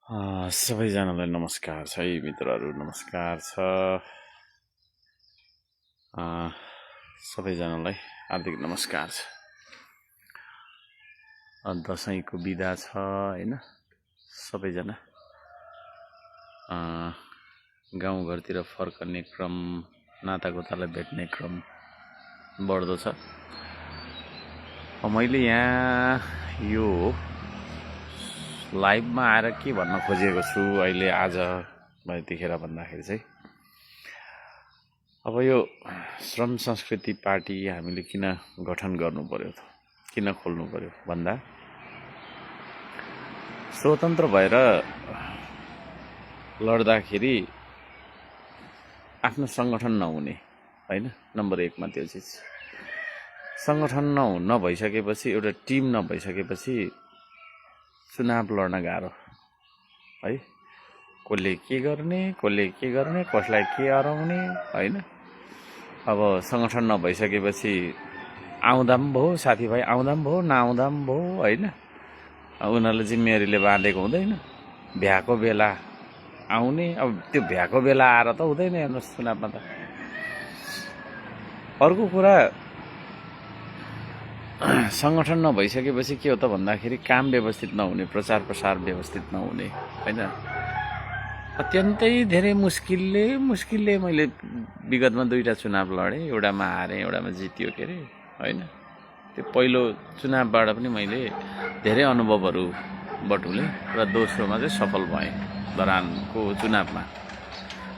सबैजनालाई नमस्कार छ है मित्रहरू, नमस्कार छ। सबैजनालाई हार्दिक नमस्कार छ। दसैँको बिदा छ होइन, सबैजना गाउँघरतिर फर्कने क्रम, नातागोतालाई भेट्ने क्रम बढ्दो छ। मैले यहाँ यो लाइभमा आएर के भन्न खोजेको छु अहिले आज यतिखेर भन्दाखेरि चाहिँ, अब यो श्रम संस्कृति पार्टी हामीले किन गठन गर्नु पर्यो, किन खोल्नु पर्यो भन्दा, स्वतन्त्र भएर लड्दाखेरि आफ्नो सङ्गठन नहुने होइन, नम्बर 1 मा त्यो चिज। सङ्गठन नभइसकेपछि, एउटा टिम नभइसकेपछि चुनाव लड्न गाह्रो है। कसले के गर्ने, कसलाई के हराउने होइन। अब सङ्गठन नभइसकेपछि आउँदा पनि भयो, साथीभाइ आउँदा पनि भयो, नआउँदा पनि भयो होइन। उनीहरूले जिम्मेवारीले बाँधेको हुँदैन। भ्याएको बेला आउने, अब त्यो भ्याएको बेला आएर त हुँदैन हेर्नुहोस् चुनावमा त। अर्को कुरा, सङ्गठन नभइसकेपछि के हो त भन्दाखेरि काम व्यवस्थित नहुने, प्रचार प्रसार व्यवस्थित नहुने होइन। अत्यन्तै धेरै मुस्किलले मैले विगतमा 2टा चुनाव लडेँ, एउटामा हारेँ, एउटामा जितियो के अरे होइन। त्यो पहिलो चुनावबाट पनि मैले धेरै अनुभवहरू बटुलेँ र दोस्रोमा चाहिँ सफल भएँ धरानको चुनावमा।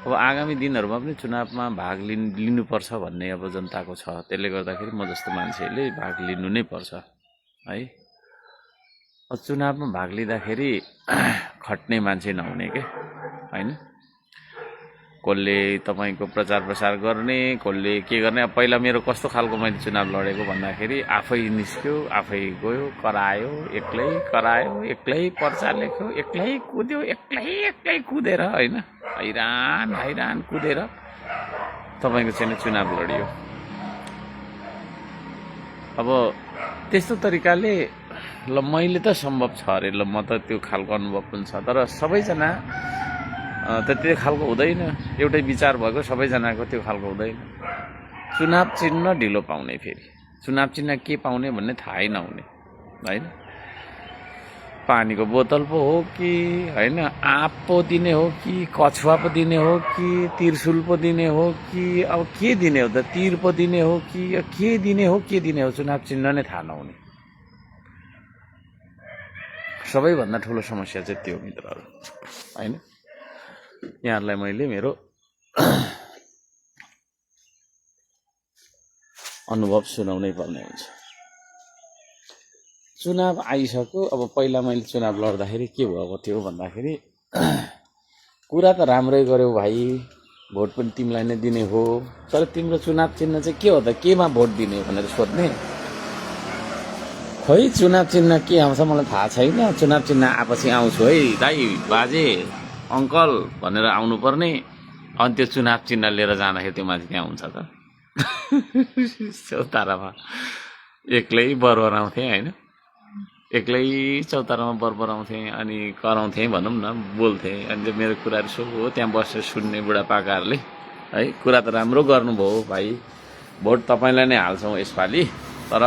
अब आगामी दिनहरूमा पनि चुनावमा भाग लिनुपर्छ भन्ने अब जनताको छ। त्यसले गर्दाखेरि म जस्तो मान्छेले भाग लिनु नै पर्छ है। चुनावमा भाग लिँदाखेरि खट्ने मान्छे नहुने के होइन। कसले तपाईँको प्रचार प्रसार गर्ने, कसले के गर्ने। अब पहिला मेरो कस्तो खालको मैले चुनाव लडेको भन्दाखेरि, आफै निस्क्यो, आफै गयो, करायो, एक्लै पर्चा लेख्यो, एक्लै कुद्यो, एक्लै कुदेर होइन, हैरान कुदेर तपाईँको चाहिँ चुनाव लडियो। अब त्यस्तो तरिकाले ल मैले त सम्भव छ अरे, ल म त त्यो खालको अनुभव पनि छ। तर सबैजना त त्यो खालको हुँदैन। एउटै विचार भएको सबैजनाको त्यो खालको हुँदैन। चुनाव चिन्ह ढिलो पाउने, फेरि चुनाव चिन्ह के पाउने भन्ने थाहै नहुने होइन। पानीको बोतल पो हो कि होइन, आँप पो दिने हो कि, कछुवा पो दिने हो कि, त्रिशुल पो दिने हो कि, अब के दिने हो त, तीर पो दिने हो कि, के दिने हो चुनाव चिन्ह नै थाहा नहुने। सबैभन्दा ठुलो समस्या चाहिँ त्यो मित्रहरू होइन। यहाँहरूलाई मैले मेरो अनुभव सुनाउनै पर्ने हुन्छ। चुनाव आइसक्यो। अब पहिला मैले चुनाव लड्दाखेरि के भएको थियो भन्दाखेरि, कुरा त राम्रै गर्यौ भाइ, भोट पनि तिमीलाई नै दिने हो, तर तिम्रो चुनाव चिन्ह चाहिँ के हो त, केमा भोट दिने भनेर सोध्ने। खोइ चुनाव चिन्ह के आउँछ मलाई थाहा छैन, चुनाव चिन्ह आएपछि आउँछु है दाइ, बाजे, अङ्कल भनेर आउनुपर्ने। अनि त्यो चुनाव चिन्ह लिएर जाँदाखेरि त्यो मान्छे त्यहाँ हुन्छ त चौतारामा एक्लै बरबराउँथेँ होइन, एक्लै चौतारामा बरबराउँथेँ अनि कराउँथेँ भनौँ न, बोल्थेँ। अनि मेरो कुराहरू सो हो त्यहाँ बसेर सुन्ने बुढापाकाहरूले है। कुरा त राम्रो गर्नुभयो भाइ, भोट तपाईँलाई नै हाल्छौँ यसपालि, तर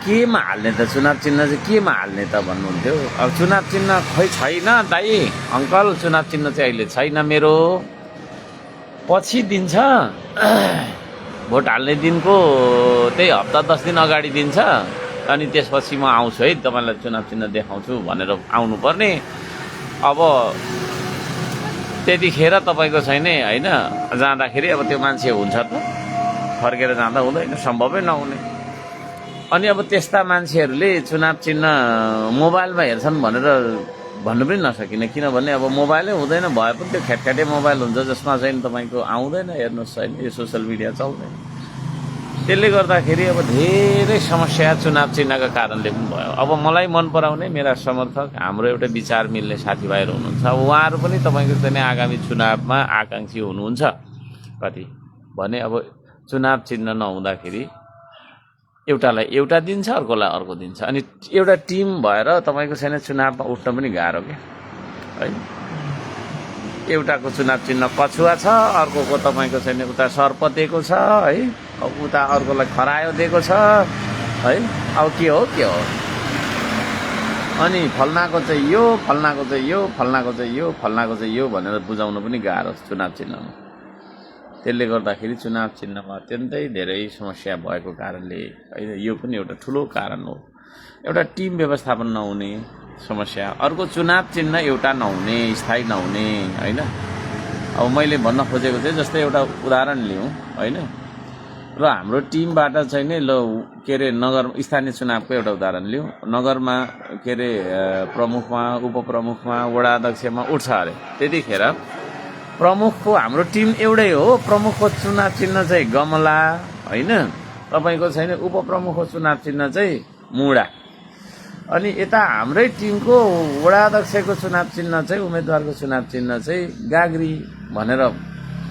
केमा हाल्ने त, चुनाव चिन्ह चाहिँ केमा हाल्ने त भन्नुहुन्थ्यो। अब चुनाव चिन्ह खोइ छैन दाइ, अङ्कल चुनाव चिन्ह चाहिँ अहिले छैन मेरो, पछि दिन्छ, भोट हाल्ने दिनको त्यही हप्ता 10 दिन अगाडि दिन्छ, अनि त्यसपछि म आउँछु है तपाईँलाई चुनाव चिन्ह देखाउँछु भनेर आउनुपर्ने। अब त्यतिखेर तपाईँको छैन होइन, जाँदाखेरि अब त्यो मान्छे हुन्छ त, फर्केर जाँदा हुँदैन, सम्भवै नहुने। अनि अब त्यस्ता मान्छेहरूले चुनाव चिन्ह मोबाइलमा हेर्छन् भनेर भन्नु पनि नसकिने, किनभने अब मोबाइलै हुँदैन, भए पनि त्यो खेटखेटे मोबाइल हुन्छ जसमा चाहिँ तपाईँको आउँदैन, हेर्नुहोस् छैन, यो सोसियल मिडिया चल्दैन। त्यसले गर्दाखेरि अब धेरै समस्या चुनाव चिन्हका कारणले पनि भयो। अब मलाई मन पराउने मेरा समर्थक, हाम्रो एउटा विचार मिल्ने साथीभाइहरू हुनुहुन्छ, अब उहाँहरू पनि तपाईँको चाहिँ आगामी चुनावमा आकाङ्क्षी हुनुहुन्छ। कति भने अब चुनाव चिन्ह नहुँदाखेरि एउटालाई एउटा दिन्छ, अर्कोलाई अर्को दिन्छ। अनि एउटा टिम भएर तपाईँको छैन चुनावमा उठ्न पनि गाह्रो के है। एउटाको चुनाव चिन्ह कछुवा छ, अर्कोको तपाईँको छैन उता सर्प दिएको छ है, उता अर्कोलाई खरायो दिएको छ है। अब के हो अनि फल्नाको चाहिँ यो, फल्नाको चाहिँ यो, फल्नाको चाहिँ यो, फल्नाको चाहिँ यो भनेर बुझाउनु पनि गाह्रो चुनाव चिन्हमा। त्यसले गर्दाखेरि चुनाव चिन्हमा अत्यन्तै धेरै समस्या भएको कारणले होइन, यो पनि एउटा ठुलो कारण हो। एउटा टिम व्यवस्थापन नहुने समस्या, अर्को चुनाव चिन्ह एउटा नहुने, स्थायी नहुने होइन। अब मैले भन्न खोजेको चाहिँ जस्तै एउटा उदाहरण लिउँ होइन, र हाम्रो टिमबाट चाहिँ नि के अरे नगर स्थानीय चुनावको एउटा उदाहरण लिउँ। नगरमा के अरे प्रमुखमा, उपप्रमुखमा, वडा अध्यक्षमा उठ्छ अरे, त्यतिखेर प्रमुखको हाम्रो टिम एउटै हो, प्रमुखको चुनाव चिन्ह चाहिँ गमला होइन, तपाईँको छैन उपप्रमुखको चुनाव चिन्ह चाहिँ मुडा। अनि यता हाम्रै टिमको वडा अध्यक्षको चुनाव चिन्ह चाहिँ, उम्मेदवारको चुनाव चिन्ह चाहिँ गाग्री भनेर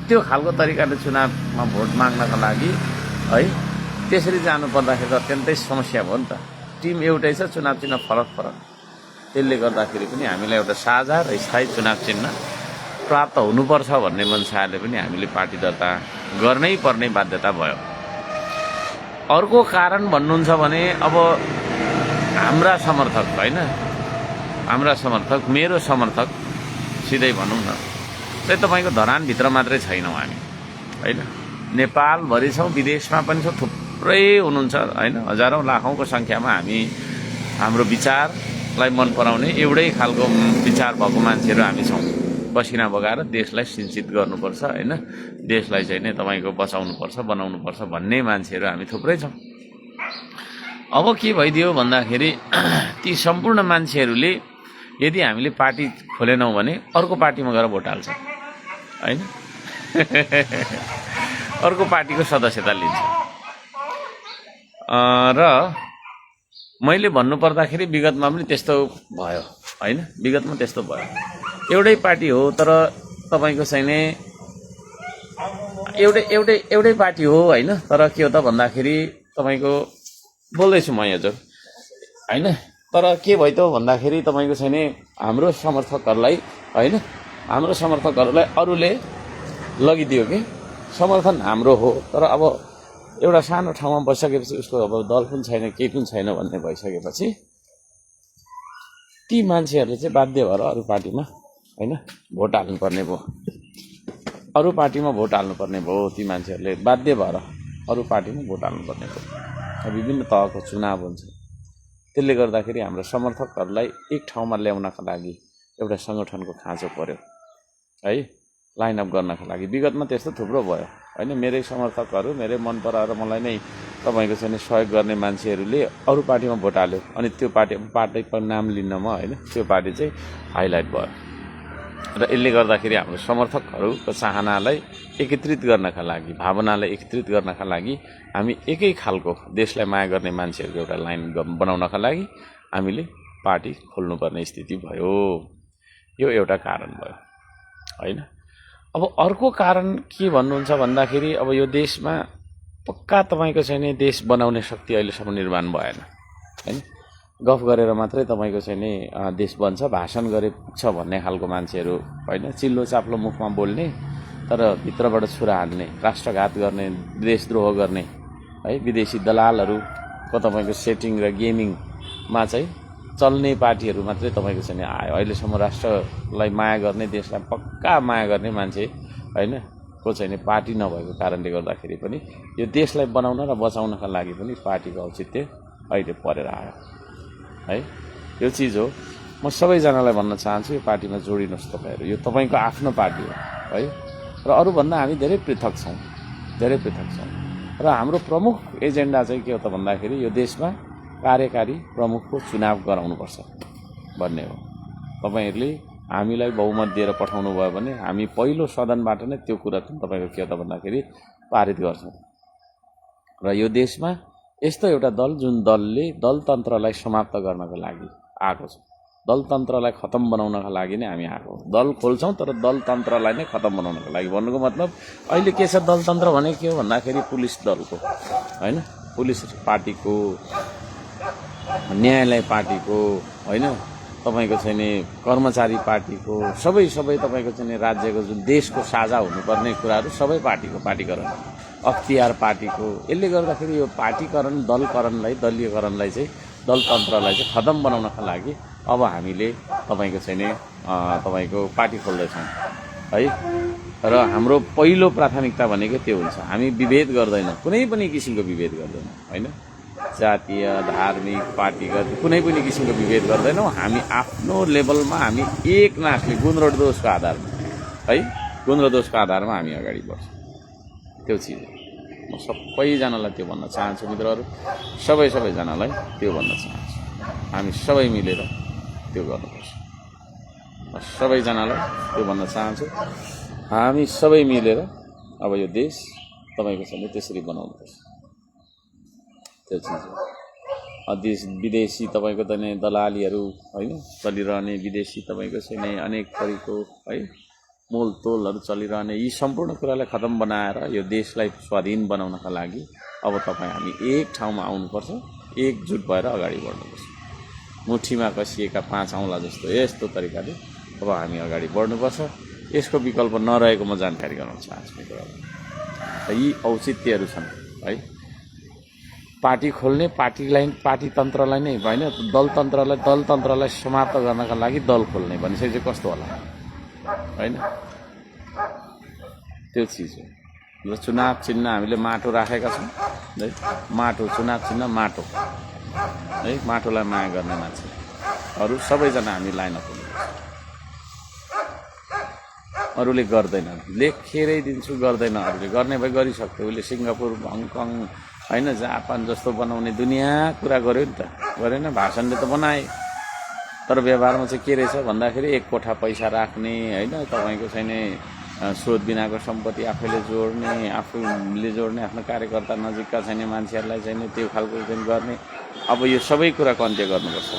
त्यो खालको तरिकाले चुनावमा भोट माग्नका लागि है त्यसरी जानु पर्दाखेरि त अत्यन्तै समस्या भयो नि त। टिम एउटै छ, चुनाव चिन्ह फरक फरक। त्यसले गर्दाखेरि पनि हामीलाई एउटा साझा र स्थायी चुनाव चिन्ह प्राप्त हुनुपर्छ भन्ने मनसायले पनि हामीले पार्टी दर्ता गर्नै पर्ने बाध्यता भयो। अर्को कारण भन्नुहुन्छ भने अब हाम्रा समर्थक होइन, हाम्रा समर्थक, मेरो समर्थक सिधै भनौँ न चाहिँ तपाईँको धरानभित्र मात्रै छैनौँ हामी होइन, नेपालभरि छौँ, विदेशमा पनि छौँ, थुप्रै हुनुहुन्छ होइन। हजारौँ लाखौँको सङ्ख्यामा हामी हाम्रो विचारलाई मन पराउने एउटै खालको विचार भएको मान्छेहरू हामी छौँ। पसिना बगाएर देशलाई सिन्चित गर्नुपर्छ होइन, देशलाई चाहिँ नै तपाईँको बचाउनुपर्छ, बनाउनुपर्छ भन्ने मान्छेहरू हामी थुप्रै छौँ। अब के भइदियो भन्दाखेरि ती सम्पूर्ण मान्छेहरूले यदि हामीले पार्टी खोलेनौँ भने अर्को पार्टीमा गएर भोट हाल्छ होइन, अर्को पार्टीको सदस्यता लिन्छ। र मैले भन्नुपर्दाखेरि विगतमा पनि त्यस्तो भयो होइन, विगतमा त्यस्तो भयो। एउटै पार्टी हो तर तपाईँको चाहिँ नि एउटै पार्टी हो होइन, तर के हो त भन्दाखेरि तपाईँको बोल्दैछु म हजुर होइन, तर के भयो त भन्दाखेरि तपाईँको चाहिँ नि हाम्रो समर्थकहरूलाई होइन, हाम्रो समर्थकहरूलाई अरूले लगिदियो कि समर्थन हाम्रो हो, तर अब एउटा सानो ठाउँमा बसिसकेपछि उसको अब दल पनि छैन, केही पनि छैन भन्ने भइसकेपछि ती मान्छेहरूले चाहिँ बाध्य भएर अरू पार्टीमा होइन भोट हाल्नुपर्ने भयो, अरू पार्टीमा भोट हाल्नुपर्ने भयो। ती मान्छेहरूले बाध्य भएर अरू पार्टीमा भोट हाल्नुपर्ने भयो। विभिन्न तहको चुनाव हुन्छ, त्यसले गर्दाखेरि हाम्रो समर्थकहरूलाई एक ठाउँमा ल्याउनका लागि एउटा सङ्गठनको खाँचो पर्यो है, लाइनअप गर्नका लागि। विगतमा त्यस्तो थुप्रो भयो होइन, मेरै समर्थकहरू, मेरै मन पराएर मलाई नै तपाईँको चाहिँ सहयोग गर्ने मान्छेहरूले अरू पार्टीमा भोट हाल्यो, अनि त्यो पार्टीको नाम लिन्नमा होइन त्यो पार्टी चाहिँ हाइलाइट भयो। र यसले गर्दाखेरि हाम्रो समर्थकहरूको चाहनालाई एकत्रित गर्नका लागि, भावनालाई एकत्रित गर्नका लागि हामी एकै खालको देशलाई माया गर्ने मान्छेहरूको एउटा लाइन बनाउनका लागि हामीले पार्टी खोल्नुपर्ने स्थिति भयो। यो एउटा कारण भयो होइन। अब अर्को कारण के भन्नुहुन्छ भन्दाखेरि अब यो देशमा पक्का तपाईँको चाहिँ नि देश बनाउने शक्ति अहिलेसम्म निर्माण भएन होइन। गफ गरेर मात्रै तपाईँको चाहिँ नि देश बन्छ, भाषण गरे पुग्छ भन्ने खालको मान्छेहरू होइन, चिल्लो चाप्लो मुखमा बोल्ने तर भित्रबाट छुरा हान्ने, राष्ट्रघात गर्ने, देशद्रोह गर्ने है विदेशी दलालहरूको तपाईँको सेटिङ र गेमिङमा चाहिँ चल्ने पार्टीहरू मात्रै तपाईँको चाहिँ नि आयो। अहिलेसम्म राष्ट्रलाई माया गर्ने, देशलाई पक्का माया गर्ने मान्छे होइन को चाहिँ नि पार्टी नभएको कारणले गर्दाखेरि पनि यो देशलाई बनाउन र बचाउनका लागि पनि पार्टीको औचित्य अहिले परेर आयो है। यो चिज हो। म सबैजनालाई भन्न चाहन्छु यो पार्टीमा जोडिनुहोस् तपाईँहरू, यो तपाईँको आफ्नो पार्टी हो है। र अरूभन्दा हामी धेरै पृथक छौँ, धेरै पृथक छौँ। र हाम्रो प्रमुख एजेन्डा चाहिँ के हो त भन्दाखेरि यो देशमा कार्यकारी प्रमुखको चुनाव गराउनुपर्छ भन्ने हो। तपाईँहरूले हामीलाई बहुमत दिएर पठाउनु भयो भने हामी पहिलो सदनबाट नै त्यो कुरा चाहिँ तपाईँको के हो त भन्दाखेरि पारित गर्छौँ। र यो देशमा यस्तो एउटा दल जुन दलले दलतन्त्रलाई समाप्त गर्नको लागि आएको छ, दलतन्त्रलाई खतम बनाउनका लागि नै हामी आएको। दल खोल्छौँ तर दलतन्त्रलाई नै खतम बनाउनको लागि। भन्नुको मतलब अहिले के छ, दलतन्त्र भने के हो भन्दाखेरि पुलिस दलको होइन, पुलिस पार्टीको, न्यायालय पार्टीको, होइन तपाईँको चाहिँ नि कर्मचारी पार्टीको, सबै तपाईँको चाहिँ नि राज्यको जुन देशको साझा हुनुपर्ने कुराहरू सबै पार्टीको पार्टीकरण, अख्तियार पार्टीको। यसले गर्दाखेरि यो पार्टीकरण, दलकरणलाई, दलीयकरणलाई चाहिँ, दलतन्त्रलाई चाहिँ खतम बनाउनका लागि अब हामीले तपाईँको चाहिँ नि तपाईँको पार्टी खोल्दैछौँ है। र हाम्रो पहिलो प्राथमिकता भनेको त्यो हुन्छ, हामी विभेद गर्दैनौँ, कुनै पनि किसिमको विभेद गर्दैनौँ, होइन जातीय, धार्मिक, पार्टीगत कुनै पनि किसिमको विभेद गर्दैनौँ। हामी आफ्नो लेभलमा हामी एक नासले गुण र दोषको आधारमा है, गुण र दोषको आधारमा हामी अगाडि बढ्छौँ। त्यो चिज म सबैजनालाई त्यो भन्न चाहन्छु मित्रहरू, सबैजनालाई त्यो भन्न चाहन्छु, हामी सबै मिलेर त्यो गर्नुपर्छ। म सबैजनालाई त्यो भन्न चाहन्छु, हामी सबै मिलेर अब यो देश तपाईँको चाहिँ त्यसरी बनाउनुपर्छ। त्यो चिज देश विदेशी तपाईँको त नै दलालीहरू होइन चलिरहने, विदेशी तपाईँको चाहिँ नै अनेक थरीको है मोलतोलहरू चलिरहने, यी सम्पूर्ण कुरालाई खतम बनाएर यो देशलाई स्वाधीन बनाउनका लागि अब हामी एक ठाउँमा आउनुपर्छ, एकजुट भएर अगाडि बढ्नुपर्छ। मुठीमा कसिएका 5 औँला जस्तो यस्तो तरिकाले अब हामी अगाडि बढ्नुपर्छ। यसको विकल्प नरहेको म जानकारी गराउन चाहन्छु मित्रहरू। यी औचित्यहरू छन् है, पार्टी खोल्ने, पार्टीतन्त्रलाई नै होइन, दलतन्त्रलाई समाप्त गर्नका लागि दल खोल्ने भनेपछि चाहिँ कस्तो होला होइन, त्यो चिज हो। र चुनाव चिन्ह हामीले माटो राखेका छौँ है, माटो चुनाव चिन्ह माटो है, माटोलाई माया गर्ने मान्छे अरू सबैजना हामी लाइन अप हुनुपर्छ। अरूले गर्दैन, लेखेरै दिन्छु गर्दैन, अरूले गर्ने भए गरिसक्थ्यो। उसले सिङ्गापुर, हङकङ होइन जापान जस्तो बनाउने दुनियाँ कुरा गर्यो नि त, गरेन, भाषणले त बनाए, तर व्यवहारमा चाहिँ के रहेछ भन्दाखेरि एक कोठा पैसा राख्ने होइन, तपाईँको चाहिँ नि स्रोत बिनाको सम्पत्ति आफैले जोड्ने, आफूले जोड्ने, आफ्नो कार्यकर्ता नजिकका छैन मान्छेहरूलाई चाहिँ त्यो खालको चाहिँ गर्ने। अब यो सबै कुराको अन्त्य गर्नुपर्छ।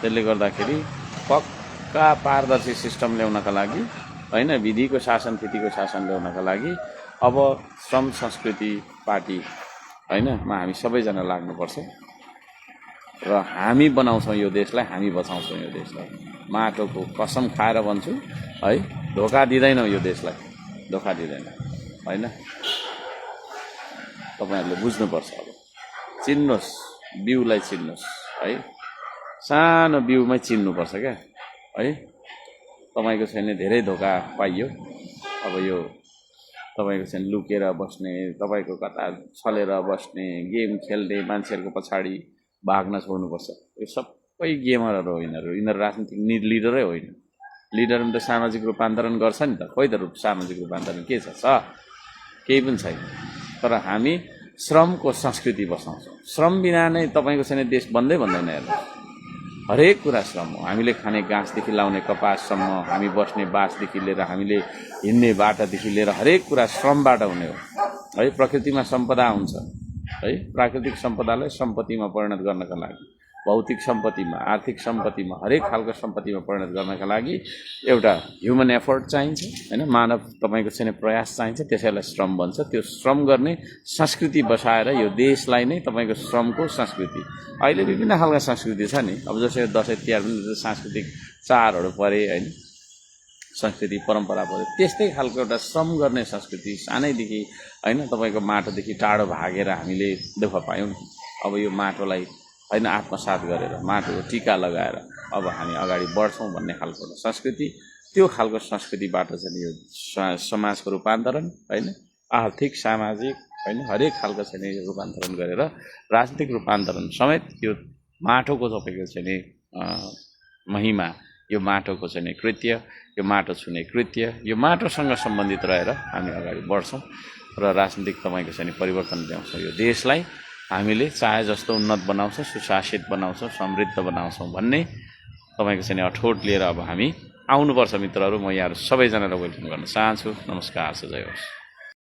त्यसले गर्दाखेरि पक्का पारदर्शी सिस्टम ल्याउनका लागि होइन, विधिको शासन, थितिको शासन ल्याउनका लागि अब श्रम संस्कृति पार्टी होइन हामी सबैजना लाग्नुपर्छ र हामी बनाउँछौँ यो देशलाई, हामी बचाउँछौँ यो देशलाई। माटोको कसम खाएर भन्छु है, धोका दिँदैनौँ यो देशलाई, धोका दिँदैन होइन। तपाईँहरूले बुझ्नुपर्छ, अब चिन्नुहोस्, बिउलाई चिन्नुहोस् है, सानो बिउमै चिन्नुपर्छ क्या है। तपाईँको छैन धेरै धोका पाइयो, अब यो तपाईँको चाहिँ लुकेर बस्ने, तपाईँको कता छलेर बस्ने, गेम खेल्ने मान्छेहरूको पछाडि भाग्न छोड्नुपर्छ। यो सबै गेमरहरू हो यिनीहरू, राजनीतिक लिडरै होइन। लिडरमा त सामाजिक रूपान्तरण गर्छ नि त, खोइ त सामाजिक रूपान्तरण के छ? केही पनि छैन। तर हामी श्रमको संस्कृति बसाउँछौँ। श्रम बिना नै तपाईँको छैन देश बन्दै भन्दैन। हेर्नु, हरेक कुरा श्रम हो। हामीले खाने घाँसदेखि लाउने कपाससम्म, हामी बस्ने बासदेखि लिएर हामीले हिँड्ने बाटादेखि लिएर हरेक कुरा श्रमबाट हुने हो है। प्रकृतिमा सम्पदा हुन्छ है, प्राकृतिक सम्पदालाई सम्पत्तिमा परिणत गर्नका लागि, भौतिक सम्पत्तिमा, आर्थिक सम्पत्तिमा, हरेक खालको सम्पत्तिमा परिणत गर्नका लागि एउटा ह्युमन एफर्ट चाहिन्छ होइन, मानव तपाईँको चाहिँ प्रयास चाहिन्छ, त्यसैलाई श्रम भन्छ। त्यो श्रम गर्ने संस्कृति बसाएर यो देशलाई नै तपाईँको श्रमको संस्कृति, अहिले विभिन्न खालका संस्कृति छ नि, अब जस्तै दसैँ तिहार पनि सांस्कृतिक चाडहरू परे होइन, संस्कृति परम्परा पऱ्यो, त्यस्तै खालको एउटा श्रम गर्ने संस्कृति सानैदेखि होइन, तपाईँको माटोदेखि टाढो भागेर हामीले दुःख पायौँ। अब यो माटोलाई होइन आत्मसात गरेर, माटोको टिका लगाएर अब हामी अगाडि बढ्छौँ भन्ने खालको संस्कृति, त्यो खालको संस्कृतिबाट चाहिँ यो समाजको रूपान्तरण होइन, आर्थिक सामाजिक होइन हरेक खालको चाहिँ रूपान्तरण गरेर राजनीतिक रूपान्तरण समेत यो माटोको तपाईँको चाहिँ महिमा, यो माटोको चाहिँ कृत्य, यो माटो छुने कृत्य, यो माटोसँग सम्बन्धित रहेर हामी अगाडि बढ्छौँ र राजनीतिक तपाईँको चाहिँ परिवर्तन ल्याउँछौँ। यो देशलाई हामीले चाहे जस्तो उन्नत बनाउँछौँ, सुशासित बनाउँछौँ, समृद्ध बनाउँछौँ भन्ने तपाईँको चाहिँ अठोट लिएर अब हामी आउनुपर्छ मित्रहरू। म यहाँहरू सबैजनालाई वेलकम गर्न चाहन्छु। नमस्कार, जय होस्।